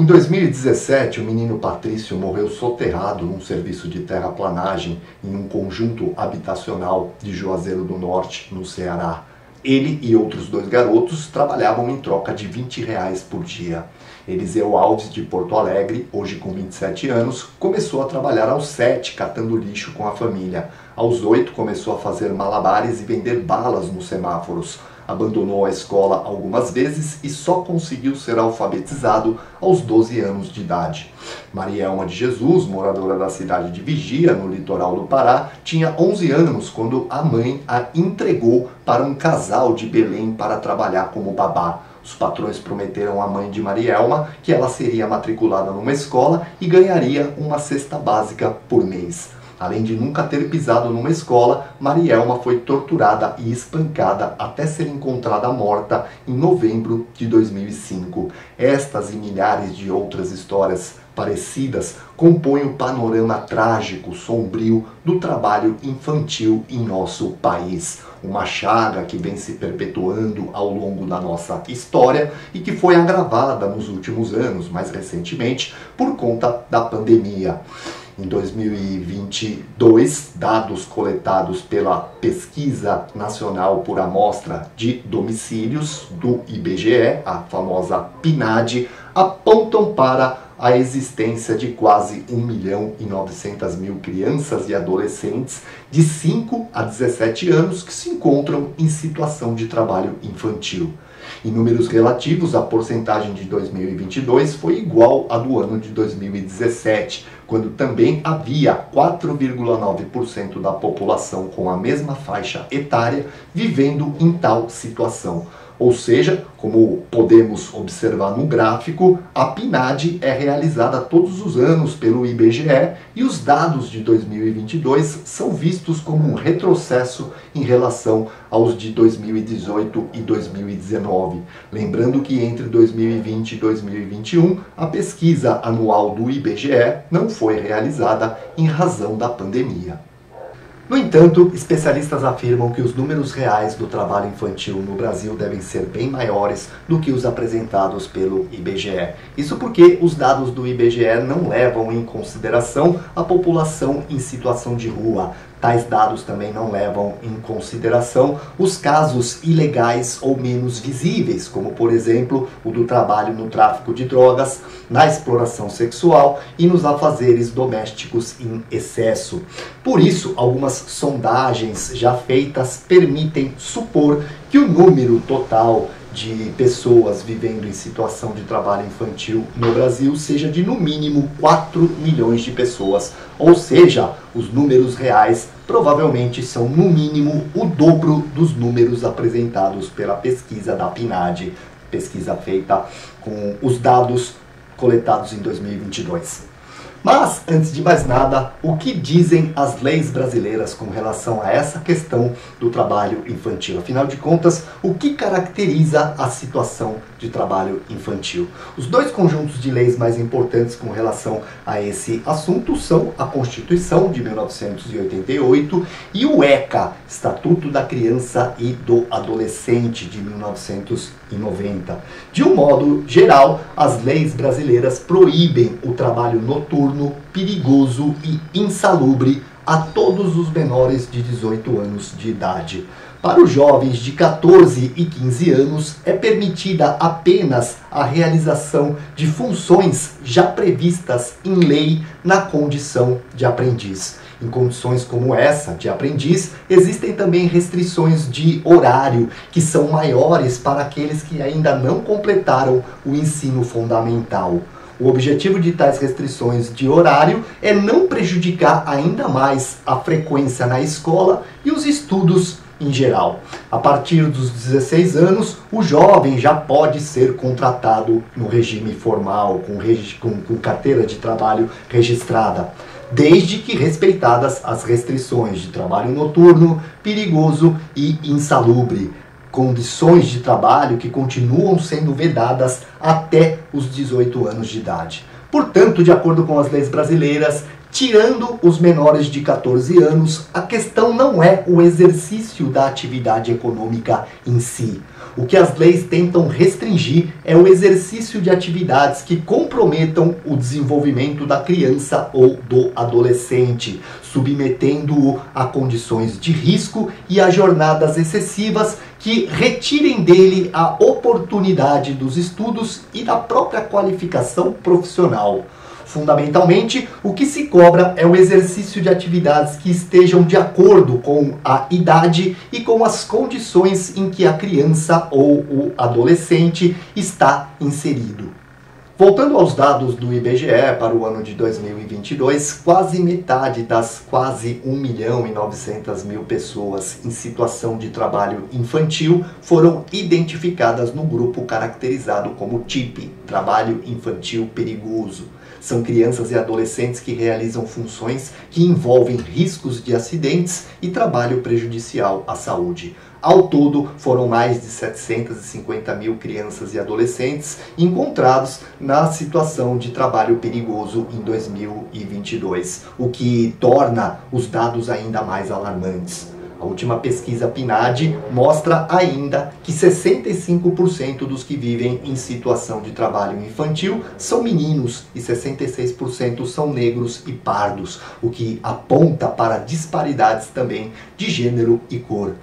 2017, o menino Patrício morreu soterrado num serviço de terraplanagem em um conjunto habitacional de Juazeiro do Norte, no Ceará. Ele e outros dois garotos trabalhavam em troca de R$ 20 por dia. Eliseu Alves, de Porto Alegre, hoje com 27 anos, começou a trabalhar aos 7, catando lixo com a família. Aos 8, começou a fazer malabares e vender balas nos semáforos. Abandonou a escola algumas vezes e só conseguiu ser alfabetizado aos 12 anos de idade. Marielma de Jesus, moradora da cidade de Vigia, no litoral do Pará, tinha 11 anos quando a mãe a entregou para um casal de Belém para trabalhar como babá. Os patrões prometeram à mãe de Marielma que ela seria matriculada numa escola e ganharia uma cesta básica por mês. Além de nunca ter pisado numa escola, Marielma foi torturada e espancada até ser encontrada morta em novembro de 2005. Estas e milhares de outras histórias parecidas compõem o panorama trágico, sombrio do trabalho infantil em nosso país. Uma chaga que vem se perpetuando ao longo da nossa história e que foi agravada nos últimos anos, mais recentemente, por conta da pandemia. Em 2022, dados coletados pela Pesquisa Nacional por Amostra de Domicílios do IBGE, a famosa PNAD, apontam para a existência de quase 1.900.000 crianças e adolescentes de 5 a 17 anos que se encontram em situação de trabalho infantil. Em números relativos, a porcentagem de 2022 foi igual à do ano de 2017, quando também havia 4,9% da população com a mesma faixa etária vivendo em tal situação. Ou seja, como podemos observar no gráfico, a PNAD é realizada todos os anos pelo IBGE e os dados de 2022 são vistos como um retrocesso em relação aos de 2018 e 2019. Lembrando que entre 2020 e 2021, a pesquisa anual do IBGE não foi realizada em razão da pandemia. No entanto, especialistas afirmam que os números reais do trabalho infantil no Brasil devem ser bem maiores do que os apresentados pelo IBGE. Isso porque os dados do IBGE não levam em consideração a população em situação de rua. Tais dados também não levam em consideração os casos ilegais ou menos visíveis, como por exemplo o do trabalho no tráfico de drogas, na exploração sexual e nos afazeres domésticos em excesso. Por isso, algumas sondagens já feitas permitem supor que o número total de pessoas vivendo em situação de trabalho infantil no Brasil seja de no mínimo 4 milhões de pessoas, ou seja, os números reais provavelmente são no mínimo o dobro dos números apresentados pela pesquisa da PNAD, pesquisa feita com os dados coletados em 2022. Mas, antes de mais nada, o que dizem as leis brasileiras com relação a essa questão do trabalho infantil? Afinal de contas, o que caracteriza a situação de trabalho infantil? Os dois conjuntos de leis mais importantes com relação a esse assunto são a Constituição de 1988 e o ECA, Estatuto da Criança e do Adolescente de 1990. De um modo geral, as leis brasileiras proíbem o trabalho noturno, perigoso e insalubre a todos os menores de 18 anos de idade. Para os jovens de 14 e 15 anos, é permitida apenas a realização de funções já previstas em lei na condição de aprendiz. Em condições como essa, de aprendiz, existem também restrições de horário, que são maiores para aqueles que ainda não completaram o ensino fundamental. O objetivo de tais restrições de horário é não prejudicar ainda mais a frequência na escola e os estudos em geral. A partir dos 16 anos, o jovem já pode ser contratado no regime formal, com carteira de trabalho registrada, desde que respeitadas as restrições de trabalho noturno, perigoso e insalubre, condições de trabalho que continuam sendo vedadas até os 18 anos de idade. Portanto, de acordo com as leis brasileiras, Tirando os menores de 14 anos, a questão não é o exercício da atividade econômica em si. O que as leis tentam restringir é o exercício de atividades que comprometam o desenvolvimento da criança ou do adolescente, submetendo-o a condições de risco e a jornadas excessivas que retirem dele a oportunidade dos estudos e da própria qualificação profissional. Fundamentalmente, o que se cobra é o exercício de atividades que estejam de acordo com a idade e com as condições em que a criança ou o adolescente está inserido. Voltando aos dados do IBGE para o ano de 2022, quase metade das quase 1.900.000 pessoas em situação de trabalho infantil foram identificadas no grupo caracterizado como TIP, Trabalho Infantil Perigoso. São crianças e adolescentes que realizam funções que envolvem riscos de acidentes e trabalho prejudicial à saúde. Ao todo, foram mais de 750.000 crianças e adolescentes encontrados na situação de trabalho perigoso em 2022, o que torna os dados ainda mais alarmantes. A última pesquisa PNAD mostra ainda que 65% dos que vivem em situação de trabalho infantil são meninos e 66% são negros e pardos, o que aponta para disparidades também de gênero e cor.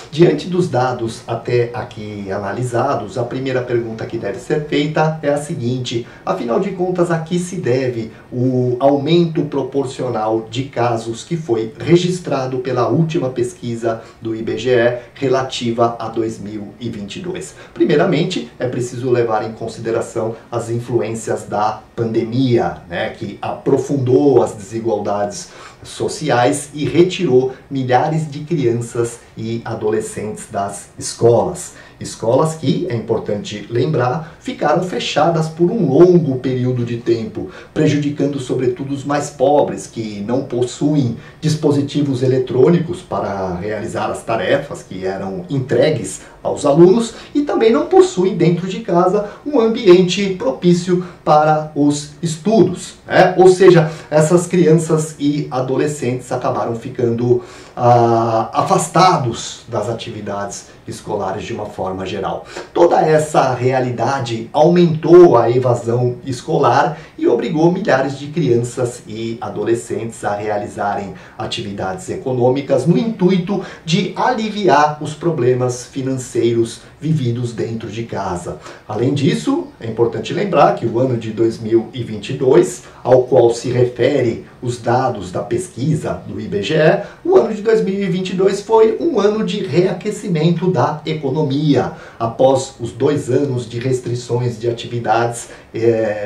Diante dos dados até aqui analisados, a primeira pergunta que deve ser feita é a seguinte: afinal de contas, a que se deve o aumento proporcional de casos que foi registrado pela última pesquisa do IBGE relativa a 2022? Primeiramente, é preciso levar em consideração as influências da pandemia, que aprofundou as desigualdades sociais e retirou milhares de crianças e adolescentes das escolas. Escolas que, é importante lembrar, ficaram fechadas por um longo período de tempo, prejudicando sobretudo os mais pobres, que não possuem dispositivos eletrônicos para realizar as tarefas que eram entregues aos alunos e também não possuem dentro de casa um ambiente propício para os estudos. Ou seja, essas crianças e adolescentes acabaram ficando afastados das atividades escolares de uma forma geral. Toda essa realidade aumentou a evasão escolar e obrigou milhares de crianças e adolescentes a realizarem atividades econômicas no intuito de aliviar os problemas financeiros vividos dentro de casa. Além disso, é importante lembrar que o ano de 2022, ao qual se refere os dados da pesquisa do IBGE, o ano de 2022 foi um ano de reaquecimento da economia, após os 2 anos de restrições de atividades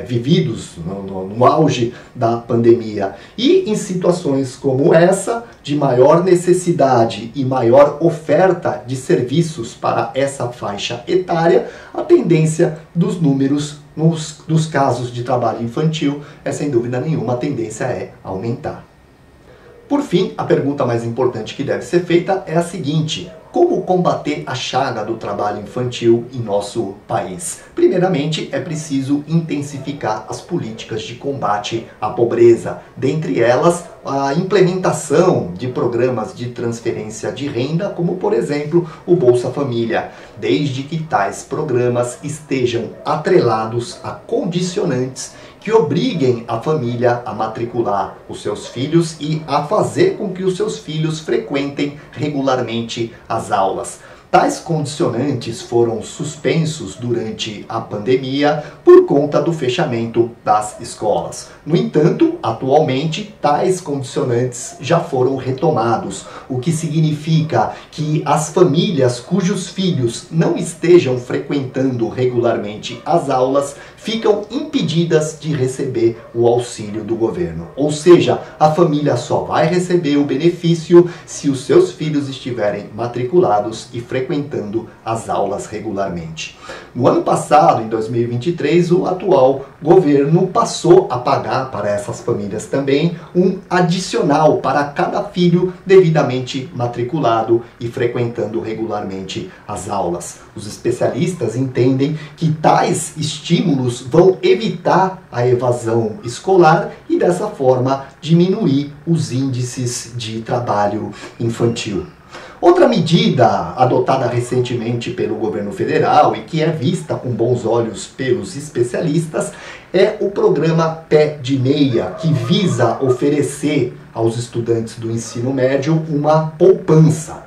vividos no auge da pandemia. E em situações como essa, de maior necessidade e maior oferta de serviços para essa faixa etária, a tendência dos números dos casos de trabalho infantil é, sem dúvida nenhuma, a tendência é aumentar. Por fim, a pergunta mais importante que deve ser feita é a seguinte: como combater a chaga do trabalho infantil em nosso país? Primeiramente, é preciso intensificar as políticas de combate à pobreza, dentre elas a implementação de programas de transferência de renda, como por exemplo o Bolsa Família, desde que tais programas estejam atrelados a condicionantes que obriguem a família a matricular os seus filhos e a fazer com que os seus filhos frequentem regularmente as aulas. Tais condicionantes foram suspensos durante a pandemia por conta do fechamento das escolas. No entanto, atualmente, tais condicionantes já foram retomados, o que significa que as famílias cujos filhos não estejam frequentando regularmente as aulas ficam impedidas de receber o auxílio do governo. Ou seja, a família só vai receber o benefício se os seus filhos estiverem matriculados e frequentando frequentando as aulas regularmente. No ano passado, em 2023, o atual governo passou a pagar para essas famílias também um adicional para cada filho devidamente matriculado e frequentando regularmente as aulas. Os especialistas entendem que tais estímulos vão evitar a evasão escolar e dessa forma diminuir os índices de trabalho infantil. Outra medida adotada recentemente pelo governo federal e que é vista com bons olhos pelos especialistas é o programa Pé de Meia, que visa oferecer aos estudantes do ensino médio uma poupança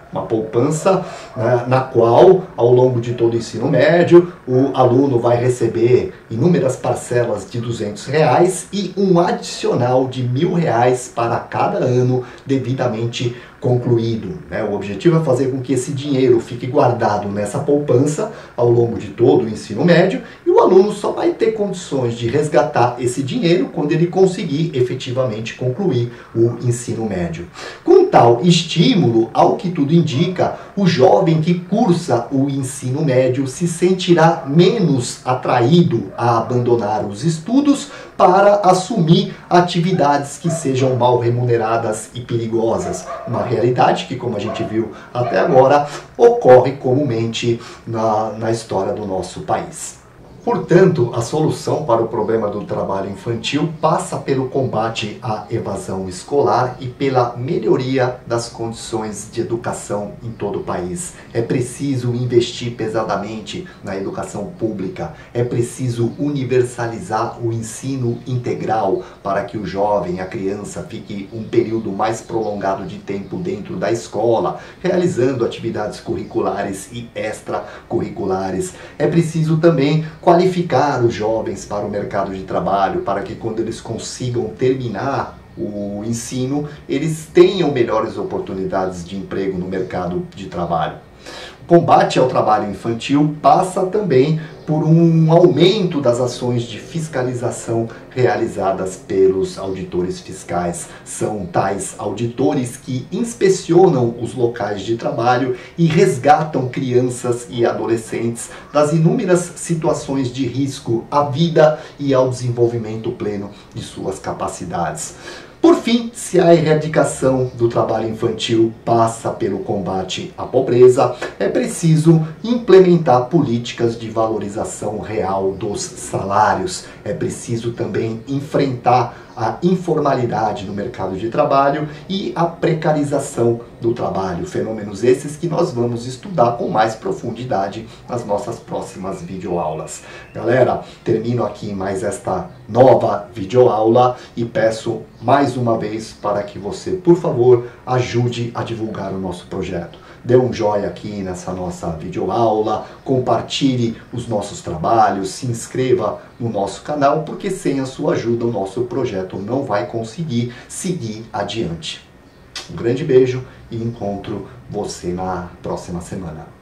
na qual, ao longo de todo o ensino médio, o aluno vai receber inúmeras parcelas de R$200 e um adicional de R$1.000 para cada ano devidamente concluído. O objetivo é fazer com que esse dinheiro fique guardado nessa poupança ao longo de todo o ensino médio e o aluno só vai ter condições de resgatar esse dinheiro quando ele conseguir efetivamente concluir o ensino médio. Com tal estímulo, ao que tudo indica, o jovem que cursa o ensino médio se sentirá menos atraído a abandonar os estudos para assumir atividades que sejam mal remuneradas e perigosas. Uma realidade que, como a gente viu até agora, ocorre comumente na história do nosso país. Portanto, a solução para o problema do trabalho infantil passa pelo combate à evasão escolar e pela melhoria das condições de educação em todo o país. É preciso investir pesadamente na educação pública, é preciso universalizar o ensino integral para que o jovem, a criança, fique um período mais prolongado de tempo dentro da escola, realizando atividades curriculares e extracurriculares. É preciso também qualificar os jovens para o mercado de trabalho, para que quando eles consigam terminar o ensino, eles tenham melhores oportunidades de emprego no mercado de trabalho. O combate ao trabalho infantil passa também por um aumento das ações de fiscalização realizadas pelos auditores fiscais. São tais auditores que inspecionam os locais de trabalho e resgatam crianças e adolescentes das inúmeras situações de risco à vida e ao desenvolvimento pleno de suas capacidades. Por fim, se a erradicação do trabalho infantil passa pelo combate à pobreza, é preciso implementar políticas de valorização real dos salários. É preciso também enfrentar a informalidade no mercado de trabalho e a precarização do trabalho. Fenômenos esses que nós vamos estudar com mais profundidade nas nossas próximas videoaulas. Galera, termino aqui mais esta nova videoaula e peço mais uma vez para que você, por favor, ajude a divulgar o nosso projeto. Dê um joinha aqui nessa nossa videoaula, compartilhe os nossos trabalhos, se inscreva no nosso canal, porque sem a sua ajuda o nosso projeto não vai conseguir seguir adiante. Um grande beijo e encontro você na próxima semana.